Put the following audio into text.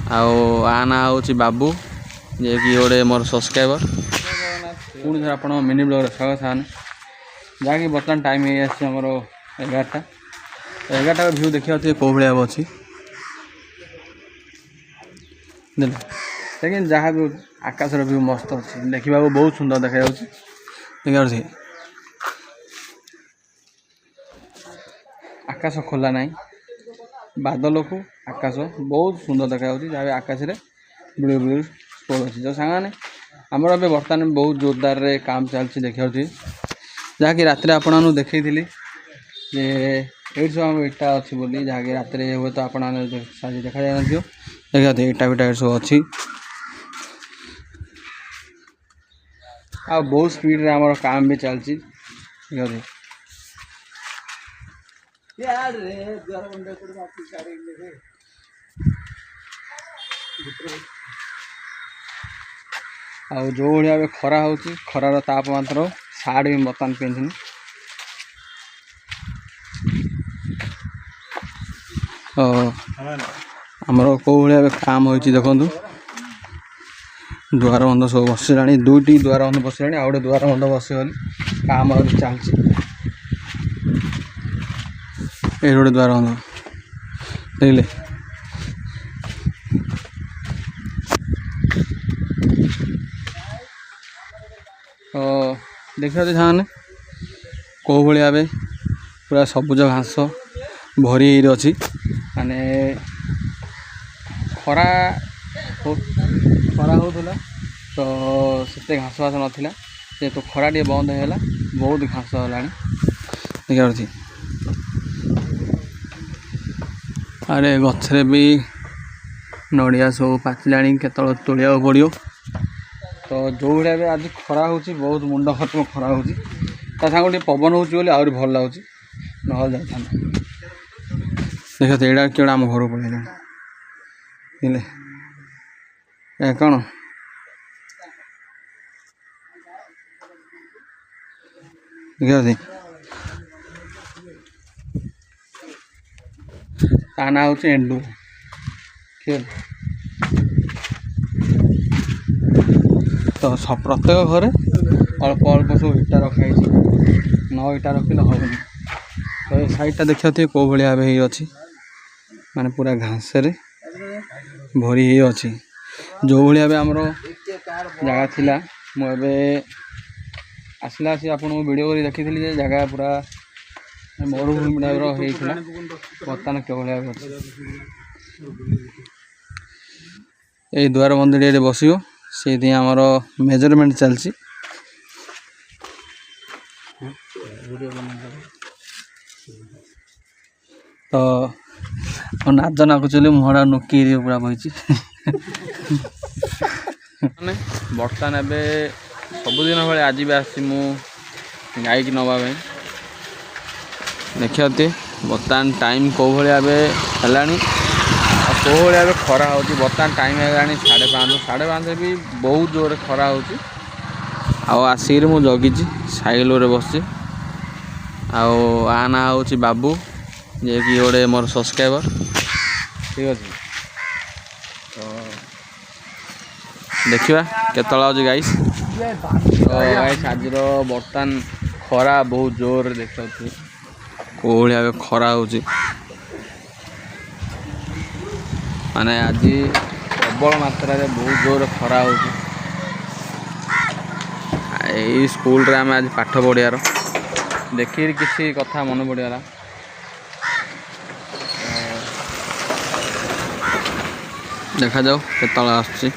आ ना हूँ बाबू जे कि गोटे मोर सब्सक्राइबर पुणी थोड़ा आप मिनी ब्लॉग स्वागत है जहाँकि बर्तमान टाइम हो आमर 11टा व्यू देखा कौ भाया अच्छी लेकिन जहाँ भी आकाशर व्यू मस्त अच्छी देखा बहुत सुंदर देखा देखा आकाश खोला ना बादल को आकाश बहुत सुंदर देखा जहाँ आकाश में ब्लू ब्लू स्पॉट अच्छी तो सांग आमर ए बर्तमान बहुत जोरदार रे काम चलती देखा जहाँकि रात आपन देखी ये सब इटा अच्छी बोली जहाँकि रात हुए तो आप देखा जाए देखा इटा बिटा सब अच्छी आ बहुत स्पीड रे आमर काम भी चलती देखा आ जो भाई खरा हो खरार तापमात्रा सार्ट भी बर्तमान पिंधनी आमर कौ भाई काम हो देखु दुआर बंध सब बसला दुईटी दुआर बंध बसला आ गए दुआर बंध बसगली काम आ चलती ये गोटे द्वार बंध देखले देखा सामने कौ भाया पूरा सबुज घास भरी अच्छी माने खरा खरा होता तो से घास घास नाला से तो खरा टे बंद होगा बहुत घास होगा देखा अरे गछरे भी नड़िया सब पाचिला के तोलिया पड़ो तो जो भाया आज खरा हो बहुत मुंड खत्म खरा हो सांग पवन हो आहरी भल लगुच ना जाता देखा यहाँ केड़ा आम घर पड़े कौन देखा ता ना हूँ एंडू तो प्रत्येक घरे अल्प अल्प सब इटा रखाई न इटा रखिले हेनी तो ये साइडटा देखा कौ भाया अच्छी माने पूरा घास रे भरी अच्छी जो भाया आमर जगह थिला मुझे आसला आपन वीडियो कर देखी जगह पूरा मरुभूमि टाइप बर्तमान कौ भाया ये द्वार बंदी बस से आमर मेजरमेंट चलती तो नाच नाकुचली मुहड़ा नुकी पूरा बही बर्तमान ए सबुदिन भाई आज भी आसी गाई की नवा देखा बर्तमान टाइम कौ भाया है कौ भाया खरा हो बर्तमान टाइम है 5:30 भी बहुत जोर खरा हो आसिक मु जगी साइकेल बस आ ना हूँ बाबू जे कि गोटे मोर सब्सक्राइबर ठीक अच्छे तो देखा केतला गाइस तो गाइस आज बर्तमान खरा बहुत जोर देखा कौ भाया खरा हो माने आज प्रबल मात्रा बहुत जोर खरा हो स्कूल रे आम आज पाठ पढ़ियार देखी किसी कथा मन पड़गला देखा जाओ केतला आसुची।